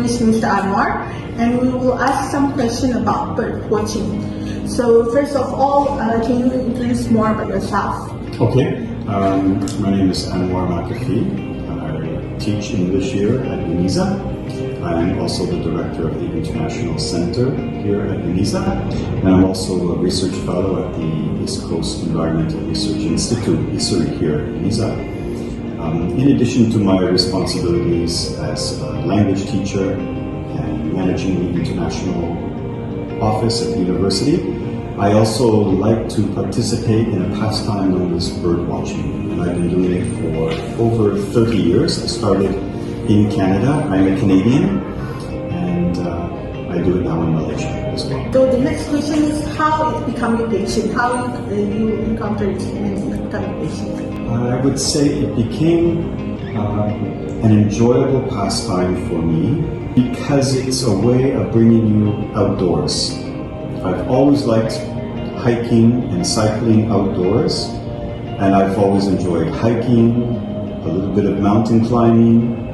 is Mr. Anuar, and we will ask some questions about bird watching. So first of all, can you introduce more about yourself? Okay, my name is Anuar McAfee. I teach English here at UNISA. I'm also the director of the International Center here at UNISA, and I'm also a research fellow at the East Coast Environmental Research Institute, ISRI, here at UNISA. In addition to my responsibilities as a language teacher and managing the international office at the university, I also like to participate in a pastime known as birdwatching, and I've been doing it for over 30 years. I started in Canada. I'm a Canadian, and I do it now in Malaysia as well. So the next question is how it become your passion? How you encountered it and it become your passion? I would say it became an enjoyable pastime for me because it's a way of bringing you outdoors. I've always liked hiking and cycling outdoors, and I've always enjoyed hiking, a little bit of mountain climbing,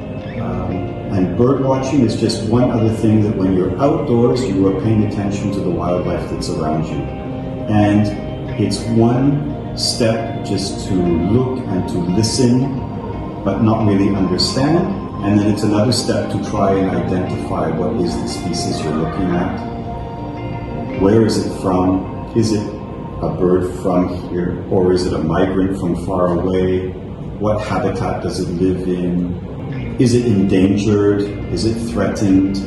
and bird watching is just one other thing that when you're outdoors, you are paying attention to the wildlife that's around you. And it's one step just to look and to listen, but not really understand. And then it's another step to try and identify what is the species you're looking at. Where is it from? Is it a bird from here, or is it a migrant from far away? What habitat does it live in? Is it endangered? Is it threatened?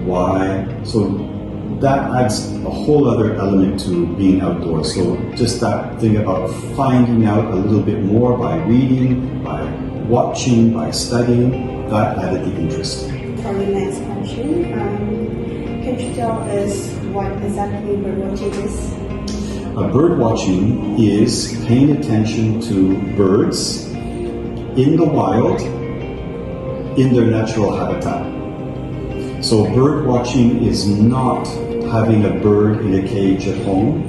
Why? So that adds a whole other element to being outdoors. So just that thing about finding out a little bit more by reading, by watching, by studying, that added the interest. For the next question, can you tell us what exactly birdwatching is? Birdwatching is paying attention to birds in the wild, in their natural habitat. So birdwatching is not having a bird in a cage at home.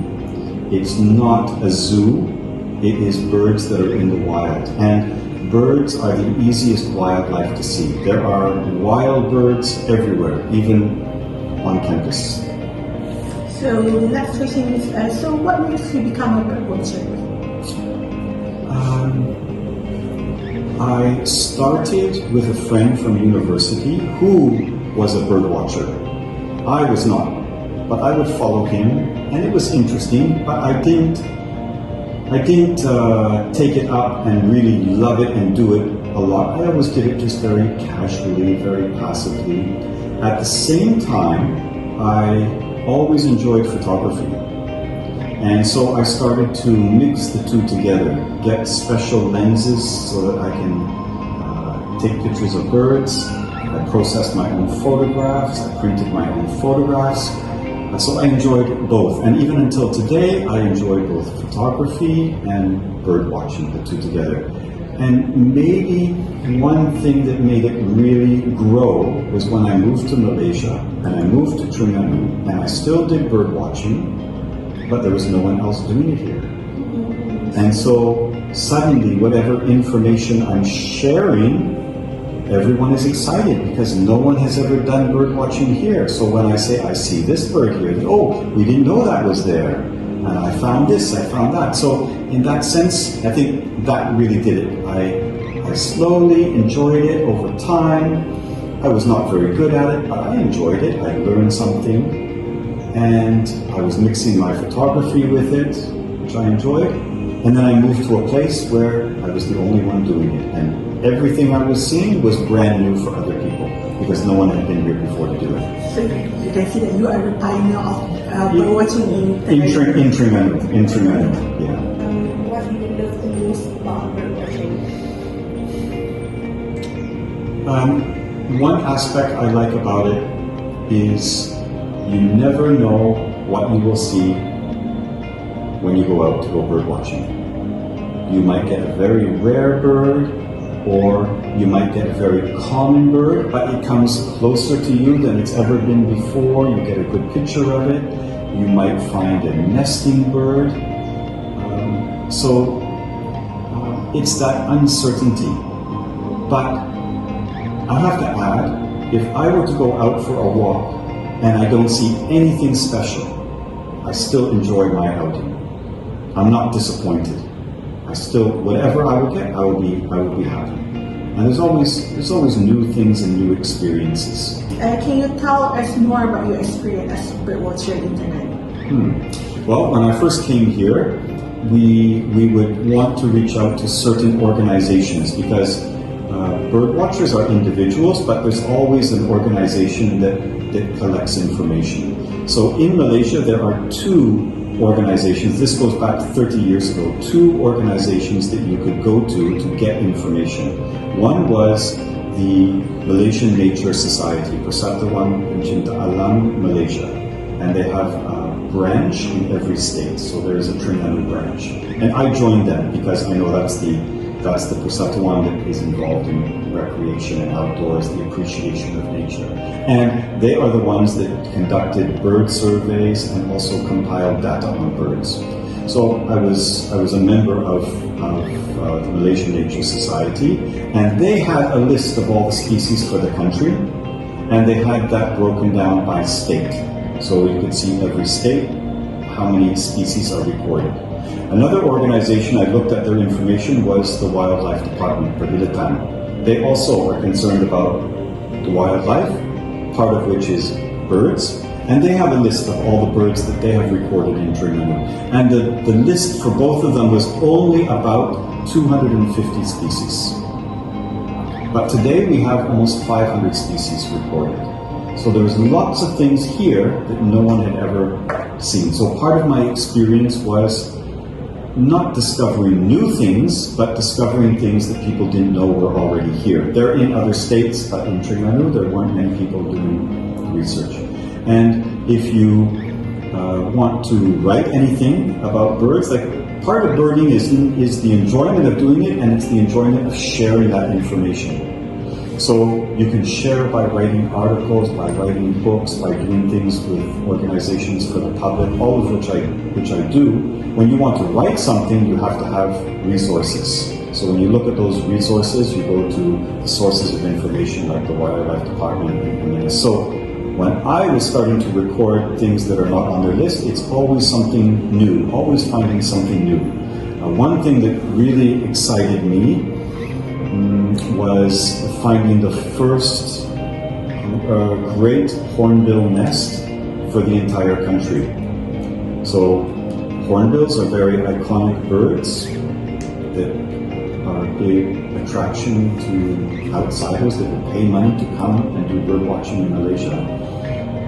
It's not a zoo. It is birds that are in the wild. And birds are the easiest wildlife to see. There are wild birds everywhere, even on campus. So the next question is, so what makes you become a bird watcher? I started with a friend from university who was a bird watcher. I was not, but I would follow him, and it was interesting, but I didn't take it up and really love it and do it a lot. I always did it just very casually, very passively. At the same time, I always enjoyed photography. And so I started to mix the two together, get special lenses so that I can take pictures of birds. I processed my own photographs, I printed my own photographs. And so I enjoyed both. And even until today, I enjoy both photography and bird watching, the two together. And maybe one thing that made it really grow was when I moved to Malaysia and I moved to Terengganu, and I still did bird watching, but there was no one else doing it here. And so suddenly, whatever information I'm sharing, everyone is excited because no one has ever done bird watching here. So when I say, I see this bird here, oh, we didn't know that was there. I found this, I found that. So in that sense, I think that really did it. I slowly enjoyed it over time. I was not very good at it, but I enjoyed it. I learned something. And I was mixing my photography with it, which I enjoyed. And then I moved to a place where I was the only one doing it. And everything I was seeing was brand new for other people because no one had been here before to do it. So you can see that you are the pioneer of bird watching in Terengganu, yeah. What do you love the most about birdwatching? One aspect I like about it is you never know what you will see when you go out to go bird watching. You might get a very rare bird, or you might get a very common bird, but it comes closer to you than it's ever been before. You get a good picture of it. You might find a nesting bird. So it's that uncertainty. But I have to add if I were to go out for a walk and I don't see anything special, I still enjoy my outing. I'm not disappointed. I still, whatever I will get, I will be happy. And there's always new things and new experiences. Can you tell us more about your experience as birdwatcher in Terengganu? Well, when I first came here, we would want to reach out to certain organizations because bird watchers are individuals, but there's always an organization that collects information. So in Malaysia, there are two organizations, this goes back 30 years ago, two organizations that you could go to get information. One was the Malaysian Nature Society, Persatuan Pencinta Alam Malaysia, and they have a branch in every state, so there is a Terengganu branch. And I joined them because I know that's the Persatuan that is involved in recreation and outdoors, the appreciation of nature. And they are the ones that conducted bird surveys and also compiled data on birds. So I was a member of the Malaysian Nature Society, and they had a list of all the species for the country, and they had that broken down by state. So you could see every state, how many species are recorded. Another organization I looked at their information was the Wildlife Department, Baharuddin. They also are concerned about the wildlife, part of which is birds, and they have a list of all the birds that they have recorded in Terengganu. And the list for both of them was only about 250 species. But today we have almost 500 species recorded. So there's lots of things here that no one had ever seen. So part of my experience was not discovering new things, but discovering things that people didn't know were already here. They're in other states, but in Terengganu there weren't many people doing research. And if you want to write anything about birds, like part of birding is the enjoyment of doing it, and it's the enjoyment of sharing that information. So you can share by writing articles, by writing books, by doing things with organizations for the public, all of which I do. When you want to write something, you have to have resources. So when you look at those resources, you go to the sources of information like the Wildlife Department and so when I was starting to record things that are not on their list, it's always something new, always finding something new. One thing that really excited me was finding the first great hornbill nest for the entire country. So hornbills are very iconic birds that are a big attraction to outsiders that would pay money to come and do bird watching in Malaysia.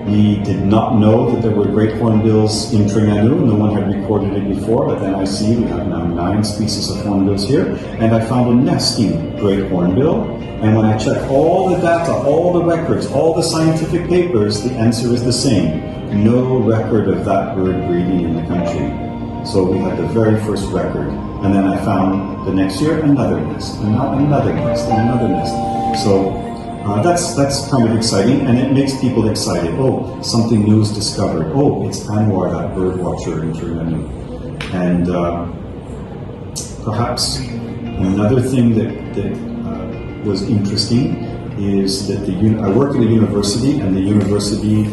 We did not know that there were great hornbills in Terengganu. No one had recorded it before, but then I see we have now 9 species of hornbills here, and I found a nesting great hornbill. And when I checked all the data, all the records, all the scientific papers, the answer is the same. No record of that bird breeding in the country. So we had the very first record. And then I found the next year another nest, and another nest, and another nest. So that's kind of exciting, and it makes people excited. Oh, something new is discovered. Oh, it's Anuar, that bird watcher in Terengganu. And perhaps another thing that was interesting is that I work at a university, and the university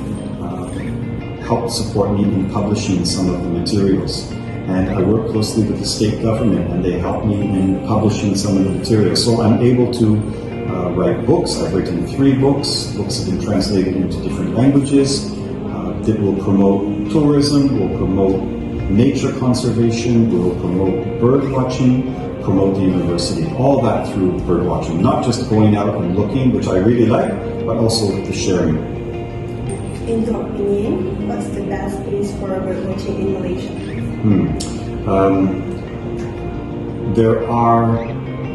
helped support me in publishing some of the materials. And I work closely with the state government, and they help me in publishing some of the materials. So I'm able to write books. I've written 3 books. Books have been translated into different languages that will promote tourism, will promote nature conservation, will promote bird watching, promote the university. All that through bird watching, not just going out and looking, which I really like, but also the sharing. In your opinion, what's the best place for bird watching in Malaysia? There are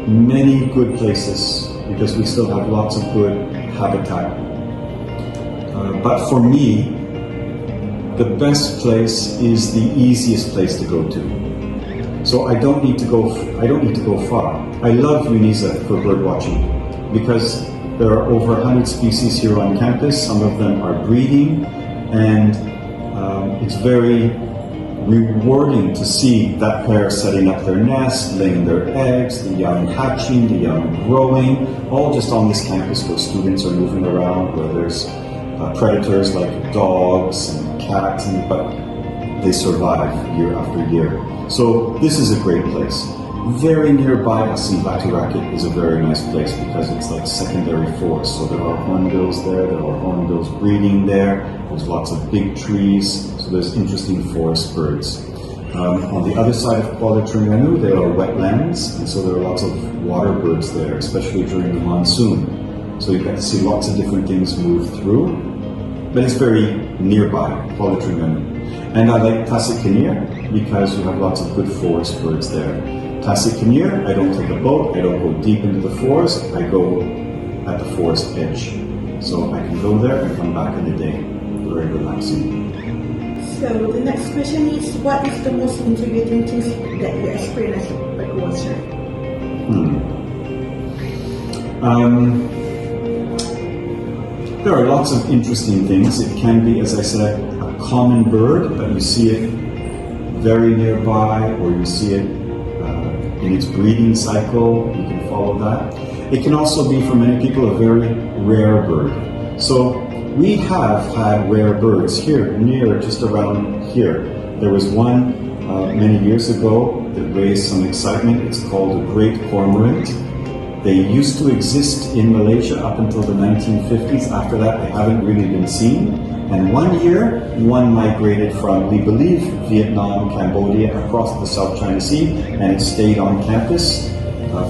many good places because we still have lots of good habitat. But for me, the best place is the easiest place to go to. So I don't need to go far. I love UNISA for bird watching because there are over 100 species here on campus. Some of them are breeding, and it's very rewarding to see that pair setting up their nest, laying their eggs, the young hatching, the young growing, all just on this campus where students are moving around, where there's predators like dogs and cats, but they survive year after year. So this is a great place. Very nearby us in Batu Rakit is a very nice place because it's like secondary forest. So there are hornbills there are hornbills breeding there, there's lots of big trees, so there's interesting forest birds. On the other side of Kuala Terengganu, there are wetlands, and so there are lots of water birds there, especially during the monsoon. So you get to see lots of different things move through, but it's very nearby, Kuala Terengganu. And I like Tasik Kenir because you have lots of good forest birds there. Tasik Kenir, I don't take a boat, I don't go deep into the forest, I go at the forest edge. So I can go there and come back in a day. Very relaxing. So the next question is, what is the most intriguing things that you experience as a birdwatcher? There are lots of interesting things. It can be, as I said, a common bird, but you see it very nearby, or you see it in its breeding cycle. You can follow that. It can also be, for many people, a very rare bird. So we have had rare birds here, near, just around here. There was one many years ago that raised some excitement. It's called a great cormorant. They used to exist in Malaysia up until the 1950s. After that, they haven't really been seen. And one year, one migrated from, we believe, Vietnam, Cambodia, across the South China Sea, and it stayed on campus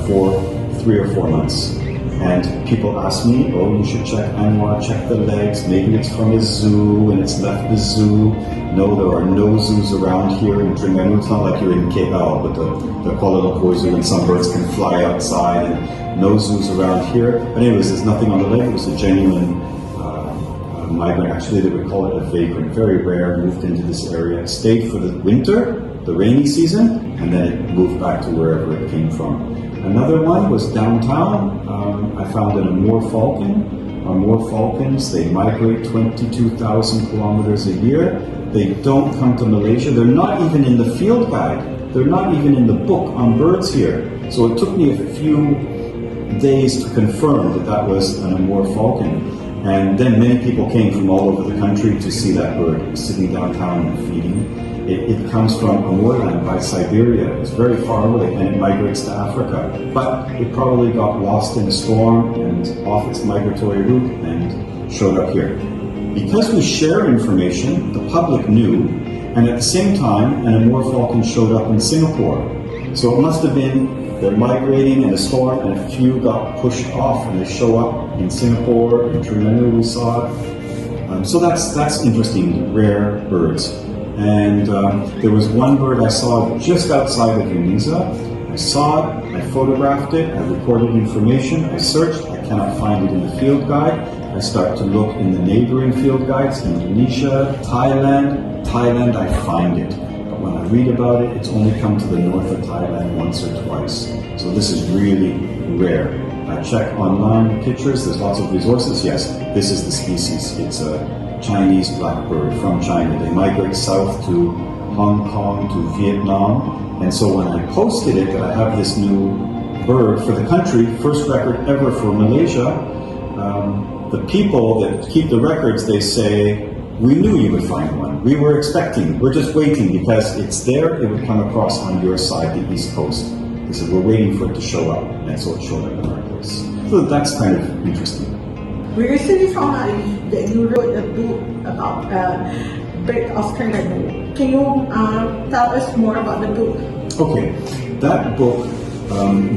for 3 or 4 months. And people ask me, oh, you should check Anuar, check the legs, maybe it's from a zoo and it's left the zoo. No, there are no zoos around here in Terengganu. It's not like you're in KL, but the Kuala Lumpur Zoo, and some birds can fly outside, and no zoos around here. But anyways, there's nothing on the leg. It was a genuine migrant. Actually, they would call it a vagrant, very rare, moved into this area, stayed for the winter, the rainy season, and then it moved back to wherever it came from. Another one was downtown. I found an Amoor falcon. Amoor falcons, they migrate 22,000 kilometers a year. They don't come to Malaysia. They're not even in the field guide. They're not even in the book on birds here. So it took me a few days to confirm that that was an Amoor falcon. And then many people came from all over the country to see that bird, sitting downtown and feeding. It comes from Amurland by Siberia. It's very far away, and it migrates to Africa. But it probably got lost in a storm and off its migratory route and showed up here. Because we share information, the public knew, and at the same time, an Amoor falcon showed up in Singapore. So it must have been they're migrating in a storm, and a few got pushed off, and they show up in Singapore, in Terengganu we saw it. So that's interesting, rare birds. And there was one bird I saw just outside of Unisa. I saw it, I photographed it, I recorded information, I searched, I cannot find it in the field guide. I start to look in the neighboring field guides, Indonesia, Thailand, I find it. But when I read about it, it's only come to the north of Thailand once or twice. So this is really rare. I check online pictures, there's lots of resources. Yes, this is the species. It's a Chinese blackbird from China. They migrate south to Hong Kong, to Vietnam. And so when I posted it, that I have this new bird for the country, first record ever for Malaysia, the people that keep the records, they say, we knew you would find one. We were expecting, we're just waiting because it's there, it would come across on your side, the East Coast. They said, we're waiting for it to show up. And so it showed up in our place. So that's kind of interesting. We recently found out that you wrote a book about Bird of Terengganu. Can you tell us more about the book? Okay, that book,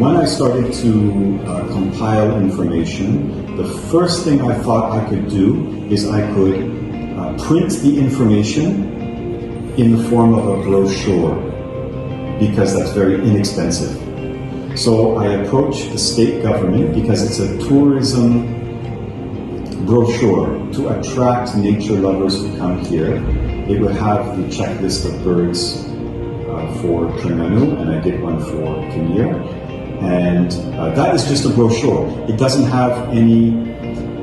when I started to compile information, the first thing I thought I could do is I could print the information in the form of a brochure, because that's very inexpensive. So I approached the state government because it's a tourism brochure to attract nature lovers who come here. It would have the checklist of birds for Terengganu, and I did one for Kenir. And that is just a brochure. It doesn't have any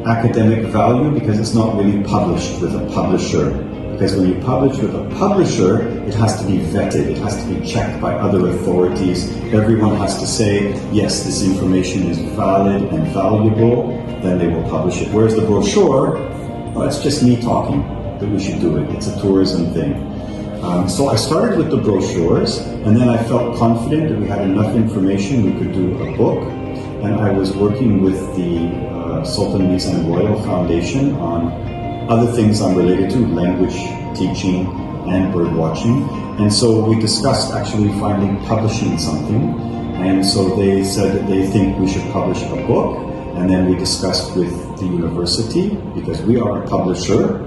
academic value because it's not really published with a publisher. because when you publish with a publisher, it has to be vetted, it has to be checked by other authorities. Everyone has to say, yes, this information is valid and valuable, then they will publish it. Whereas the brochure, well, it's just me talking that we should do it. It's a tourism thing. So I started with the brochures, and then I felt confident that we had enough information, we could do a book. And I was working with the Sultan Mizan Royal Foundation on other things I'm related to, language teaching and bird watching. And so we discussed actually finally publishing something. And so they said that they think we should publish a book. And then we discussed with the university, because we are a publisher,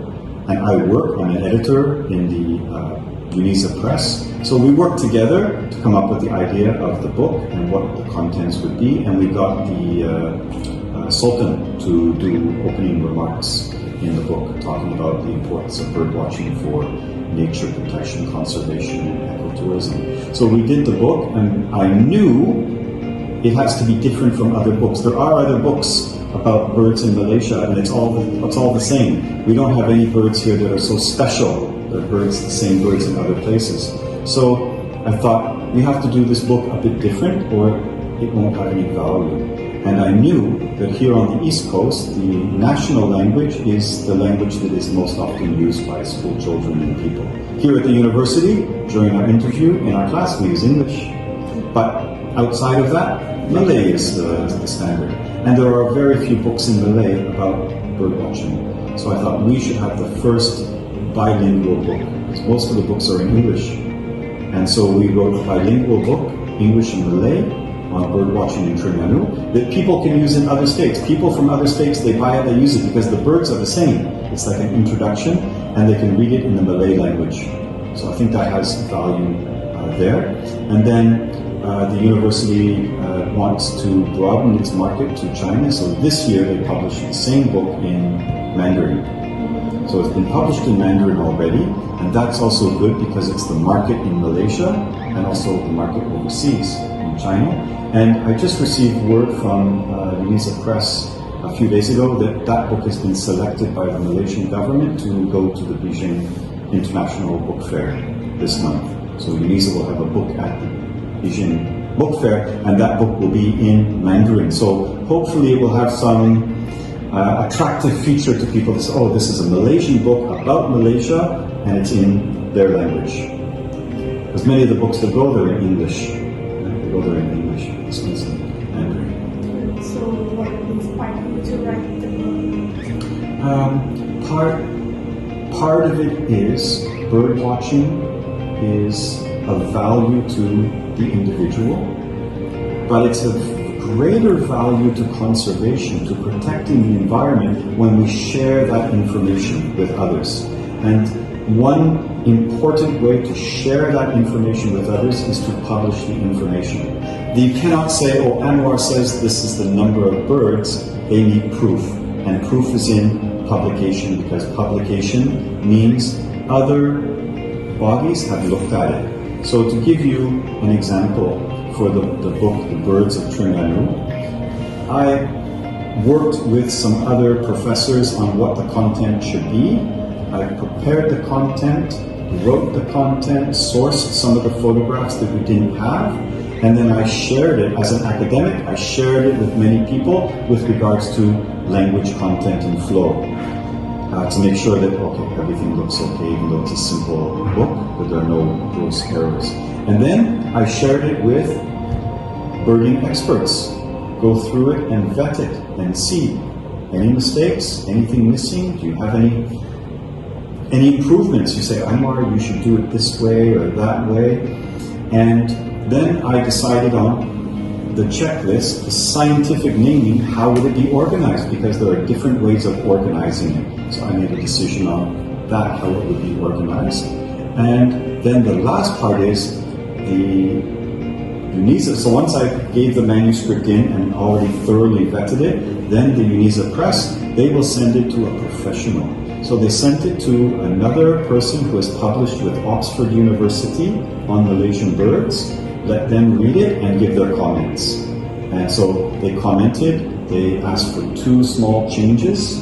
and I work, I'm an editor in the UNISA Press. So we worked together to come up with the idea of the book and what the contents would be. And we got the Sultan to do opening remarks in the book, talking about the importance of bird watching for nature protection, conservation, and ecotourism. So we did the book, and I knew it has to be different from other books. There are other books about birds in Malaysia, and it's all the same. We don't have any birds here that are so special. There are birds, the same birds in other places. So I thought, we have to do this book a bit different, or it won't have any value. And I knew that here on the East Coast, the national language is the language that is most often used by school children and people. Here at the university, during our interview, in our class, we use English. But outside of that, Malay is the standard. And there are very few books in Malay about bird watching. So I thought we should have the first bilingual book, because most of the books are in English. And so we wrote a bilingual book, English and Malay, on bird watching in Terengganu, that people can use in other states. People from other states, they buy it, they use it, because the birds are the same. It's like an introduction, and they can read it in the Malay language. So I think that has value there. And then the university wants to broaden its market to China, so this year they published the same book in Mandarin. So it's been published in Mandarin already, and that's also good because it's the market in Malaysia and also the market overseas in China. And I just received word from UNISA Press a few days ago that that book has been selected by the Malaysian government to go to the Beijing International Book Fair this month. So UNISA will have a book at the Beijing Book Fair, and that book will be in Mandarin. So hopefully it will have some attractive feature to people to say, oh, this is a Malaysian book about Malaysia, and it's in their language. Because many of the books that go there are in English. They go there in English. This one's in Mandarin. So what inspired you to write the book? Part of it is bird watching is of value to the individual, but it's of greater value to conservation, to protecting the environment when we share that information with others. And one important way to share that information with others is to publish the information. You cannot say, oh, Anuar says this is the number of birds. They need proof. And proof is in publication, because publication means other bodies have looked at it. So to give you an example, for the book, The Birds of Terengganu, I worked with some other professors on what the content should be. I prepared the content, wrote the content, sourced some of the photographs that we didn't have, and then I shared it as an academic. I shared it with many people with regards to language, content, and flow, to make sure that, okay, everything looks okay, even though it's a simple book, but there are no gross errors. And then I shared it with birding experts. Go through it and vet it and see any mistakes, anything missing. Do you have any improvements? You say, Anuar, you should do it this way or that way. And then I decided on the checklist, the scientific naming, how would it be organized? Because there are different ways of organizing it. So I made a decision on that, how it would be organized. And then the last part is the UNISA. So once I gave the manuscript in and already thoroughly vetted it, then the UNISA Press, they will send it to a professional. So they sent it to another person who has published with Oxford University on Malaysian birds, let them read it and give their comments. And so they commented, they asked for 2 small changes,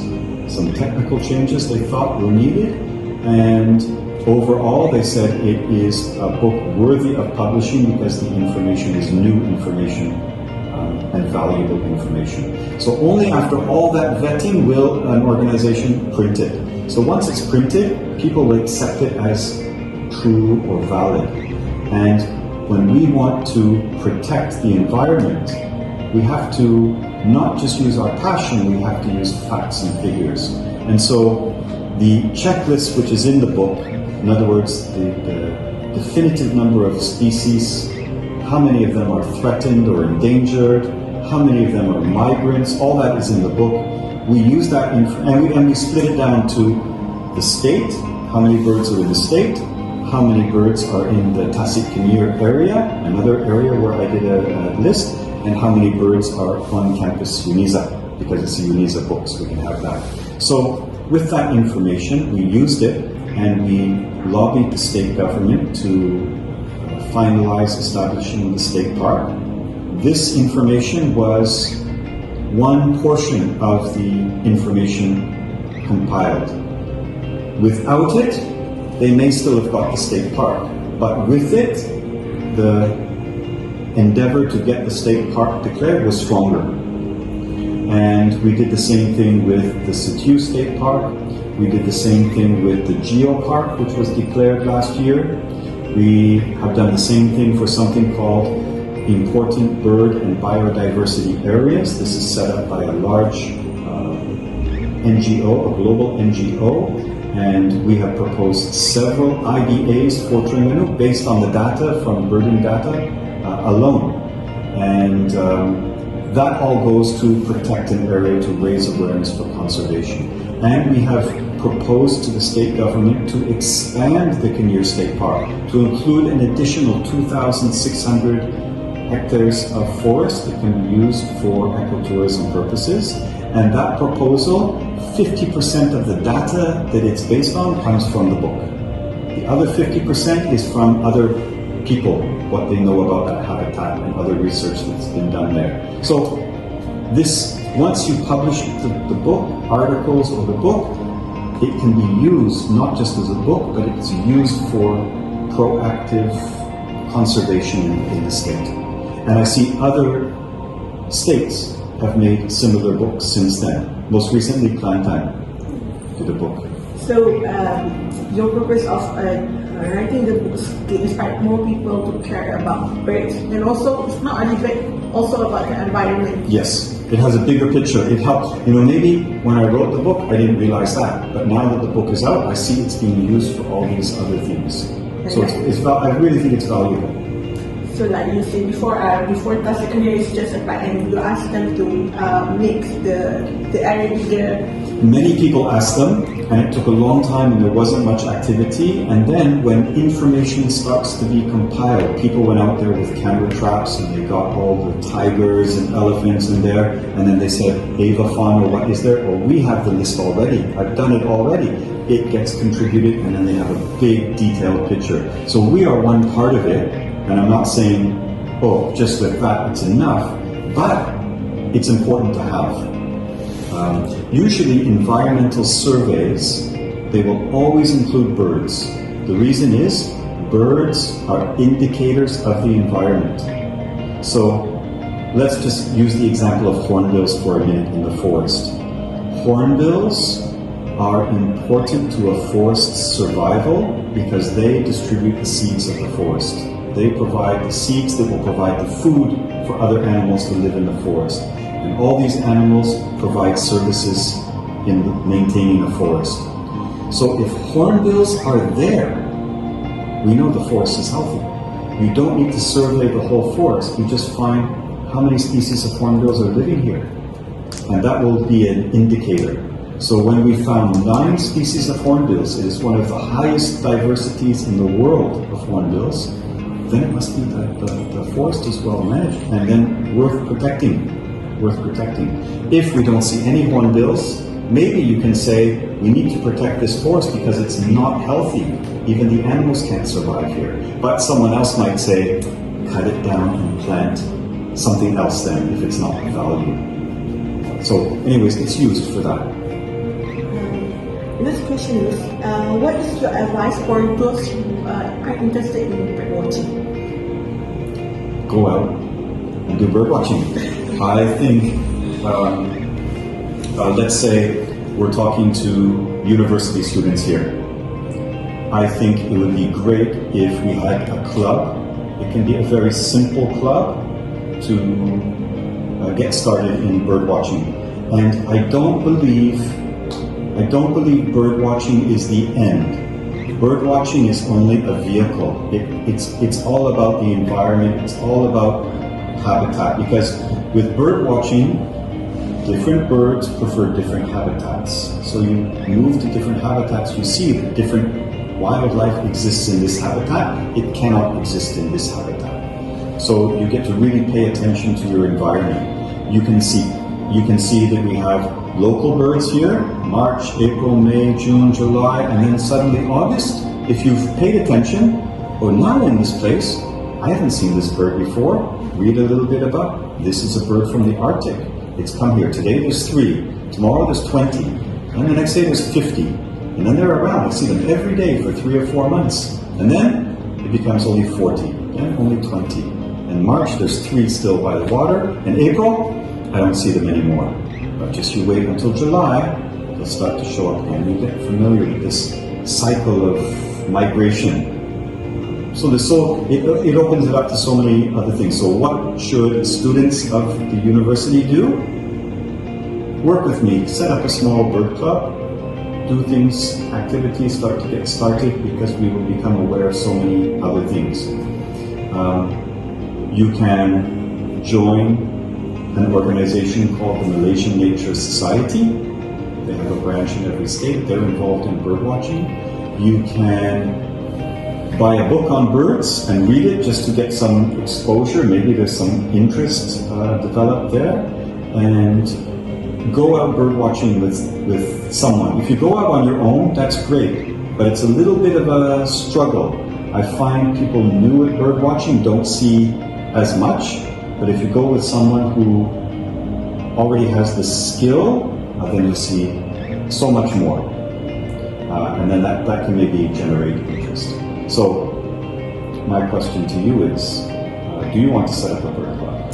some technical changes they thought were needed, And overall, they said it is a book worthy of publishing because the information is new information and valuable information. So only after all that vetting will an organization print it. So once it's printed, people will accept it as true or valid. And when we want to protect the environment, we have to not just use our passion, we have to use facts and figures. And so the checklist which is in the book, in other words, the definitive number of species, how many of them are threatened or endangered, how many of them are migrants, all that is in the book. We use that and we split it down to the state, how many birds are in the state, how many birds are in the Tasik Kenir area, another area where I did a list, and how many birds are on campus UNISA, because it's a UNISA book, so we can have that. So with that information, we used it and we lobbied the state government to finalize establishing the state park. This information was one portion of the information compiled. Without it, they may still have got the state park, but with it, the endeavor to get the state park declared was stronger. And we did the same thing with the Situ State Park. We did the same thing with the Geo Park, which was declared last year. We have done the same thing for something called Important Bird and Biodiversity Areas. This is set up by a large NGO, a global NGO, and we have proposed several IBAs for Terengganu based on the data from birding data alone. And that all goes to protect an area, to raise awareness for conservation. And we have proposed to the state government to expand the Kenir State Park to include an additional 2,600 hectares of forest that can be used for ecotourism purposes. And that proposal, 50% of the data that it's based on comes from the book. The other 50% is from other people, what they know about that habitat and other research that's been done there. So this, once you publish the book, articles or the book, it can be used not just as a book, but it's used for proactive conservation in the state. And I see other states have made similar books since then. Most recently, Kelantan did a book. So your purpose of writing the books to inspire more people to care about birds, and also it's not only birds, also about the environment. Yes, it has a bigger picture. It helps. You know, maybe when I wrote the book, I didn't realize that, but now that the book is out, I see it's being used for all these other things. So I really think it's valuable. So like you said before Tasik Kenir is just a park, and you ask them to make the area bigger. Many people asked them, and it took a long time and there wasn't much activity. And then when information starts to be compiled, people went out there with camera traps and they got all the tigers and elephants in there. And then they said, Ava fauna, what is there? Or we have the list already. I've done it already. It gets contributed and then they have a big detailed picture. So we are one part of it. And I'm not saying, oh, just with that it's enough, but it's important to have. Usually environmental surveys, they will always include birds. The reason is birds are indicators of the environment. So let's just use the example of hornbills for a minute in the forest. Hornbills are important to a forest's survival because they distribute the seeds of the forest. They provide the seeds that will provide the food for other animals to live in the forest. And all these animals provide services in maintaining the forest. So if hornbills are there, we know the forest is healthy. You don't need to survey the whole forest. You just find how many species of hornbills are living here. And that will be an indicator. So when we found 9 species of hornbills, it is one of the highest diversities in the world of hornbills, then it must be that the forest is well managed and then worth protecting. If we don't see any hornbills, maybe you can say we need to protect this forest because it's not healthy. Even the animals can't survive here. But someone else might say, cut it down and plant something else then if it's not of value. So anyways, it's used for that. Next question is, what is your advice for those who are interested in birdwatching? Go out and do bird watching. I think, let's say we're talking to university students here. I think it would be great if we had a club. It can be a very simple club to get started in bird watching. And I don't believe bird watching is the end. Bird watching is only a vehicle. It's all about the environment. It's all about habitat. Because with bird watching, different birds prefer different habitats. So you move to different habitats. You see that different wildlife exists in this habitat. It cannot exist in this habitat. So you get to really pay attention to your environment. You can see that we have local birds here, March, April, May, June, July, and then suddenly August. If you've paid attention, or not in this place, I haven't seen this bird before. Read a little bit about it. This is a bird from the Arctic. It's come here. Today there's 3. Tomorrow there's 20. And the next day there's 50. And then they're around. I see them every day for 3 or 4 months. And then it becomes only 40. Then only 20. In March there's 3 still by the water. In April, I don't see them anymore. But just you wait until July, they'll start to show up again. You get familiar with this cycle of migration. So it opens it up to so many other things. So what should students of the university do? Work with me, set up a small bird club, do things, activities start to get started because we will become aware of so many other things. You can join an organization called the Malaysian Nature Society. They have a branch in every state. They're involved in bird watching. You can buy a book on birds and read it just to get some exposure. Maybe there's some interest developed there. And go out bird watching with someone. If you go out on your own, that's great, but it's a little bit of a struggle. I find people new at bird watching don't see as much, but if you go with someone who already has the skill, then you see so much more. And then that can maybe generate interest. So, my question to you is, do you want to set up a bird club?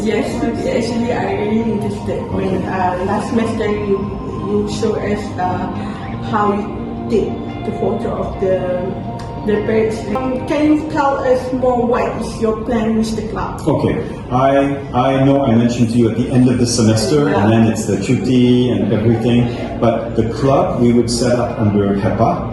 Yes, actually I really interested. When last semester you show us how you take the photo of the birds. Can you tell us more what is your plan with the club? Okay, I know I mentioned to you at the end of the semester, and then it's the chuti and everything, but the club we would set up under HEPA,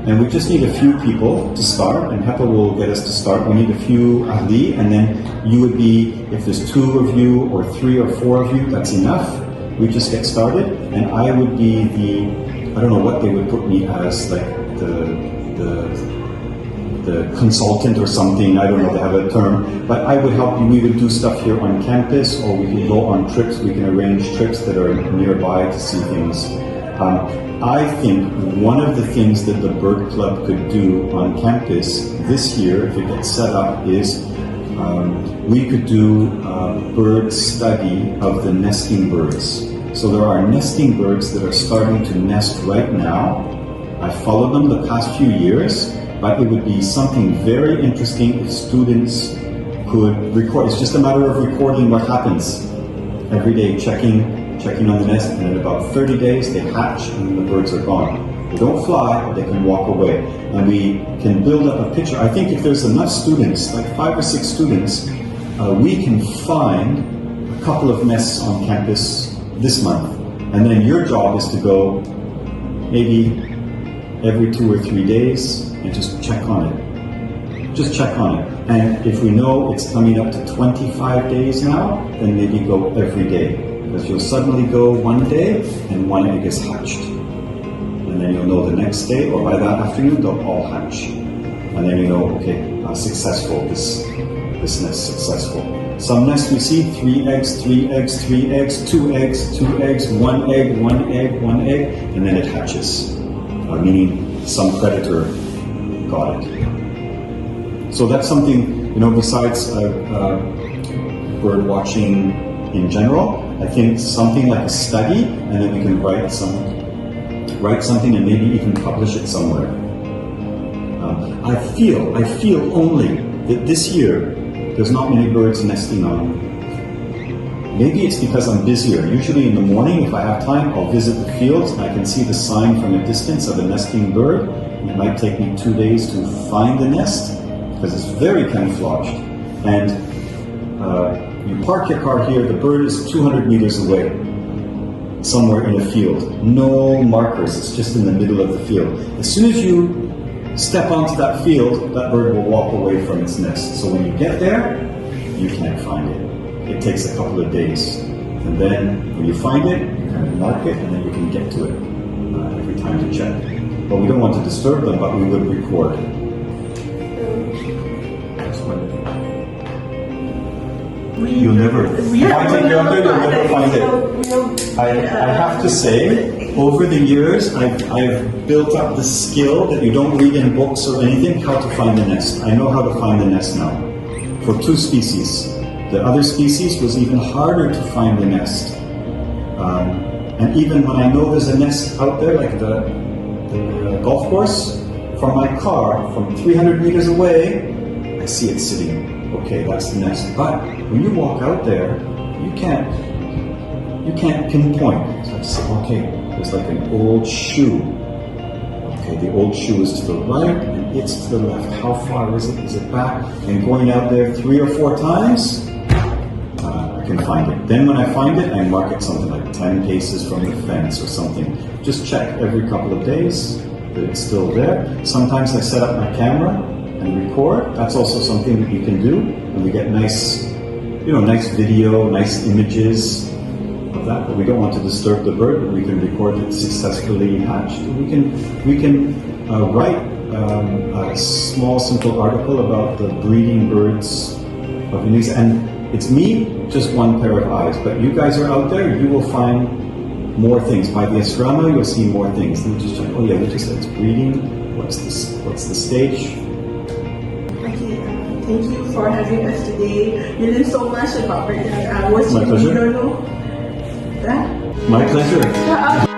and we just need a few people to start, and HEPA will get us to start. We need a few ahli, and then you would be, if there's 2 of you, or 3 or 4 of you, that's enough. We just get started, and I would be I don't know what they would put me as, like the consultant or something, I don't know if they have a term, but I would help you. We would do stuff here on campus, or we could go on trips. We can arrange trips that are nearby to see things. I think one of the things that the Bird Club could do on campus this year, if it gets set up, is we could do a bird study of the nesting birds. So there are nesting birds that are starting to nest right now. I followed them the past few years, but it would be something very interesting if students could record. It's just a matter of recording what happens every day, checking on the nest, and in about 30 days they hatch and the birds are gone. They don't fly, but they can walk away. And we can build up a picture. I think if there's enough students, like 5 or 6 students, we can find a couple of nests on campus this month. And then your job is to go maybe every 2 or 3 days and just check on it. Just check on it. And if we know it's coming up to 25 days now, then maybe go every day. Because you'll suddenly go one day and one egg is hatched. And then you'll know the next day, or by that afternoon, they'll all hatch. And then you know, okay, successful, this nest successful. Some nests we see 3 eggs, 3 eggs, 3 eggs, 2 eggs, 2 eggs, 1 egg, 1 egg, 1 egg, and then it hatches. Meaning some predator got it. So that's something, besides bird watching in general, I think something like a study, and then we can write some write something and maybe even publish it somewhere. I feel only that this year there's not many birds nesting on. Maybe it's because I'm busier. Usually in the morning, if I have time, I'll visit the fields and I can see the sign from a distance of a nesting bird. It might take me 2 days to find the nest because it's very camouflaged. And you park your car here, the bird is 200 meters away, somewhere in a field. No markers, it's just in the middle of the field. As soon as you step onto that field, that bird will walk away from its nest. So when you get there, you can't find it. It takes a couple of days. And then when you find it, you kind of mark it, and then you can get to it every time to check. But we don't want to disturb them, but we would record. You'll never find it. I have to say, over the years, I've built up the skill that you don't read in books or anything, how to find the nest. I know how to find the nest now, for 2 species. The other species was even harder to find the nest. And even when I know there's a nest out there, like the golf course, from my car, from 300 meters away, I see it sitting. Okay, that's the nest. But when you walk out there, you can't pinpoint. So I say, okay, there's like an old shoe. Okay, the old shoe is to the right and it's to the left. How far is it? Is it back? And going out there 3 or 4 times, I can find it. Then when I find it, I mark it something like 10 paces from the fence or something. Just check every couple of days that it's still there. Sometimes I set up my camera and record. That's also something that you can do, and we get nice, nice video, nice images of that. But we don't want to disturb the bird. But we can record it successfully hatched. We can write a small, simple article about the breeding birds of Indonesia. And it's me, just one pair of eyes. But you guys are out there. You will find more things. By the asrama, you'll see more things. And just check. Oh yeah, we just said it's breeding. What's the stage? Thank you for having us today. You learned so much about bird. My pleasure. You don't know. My pleasure.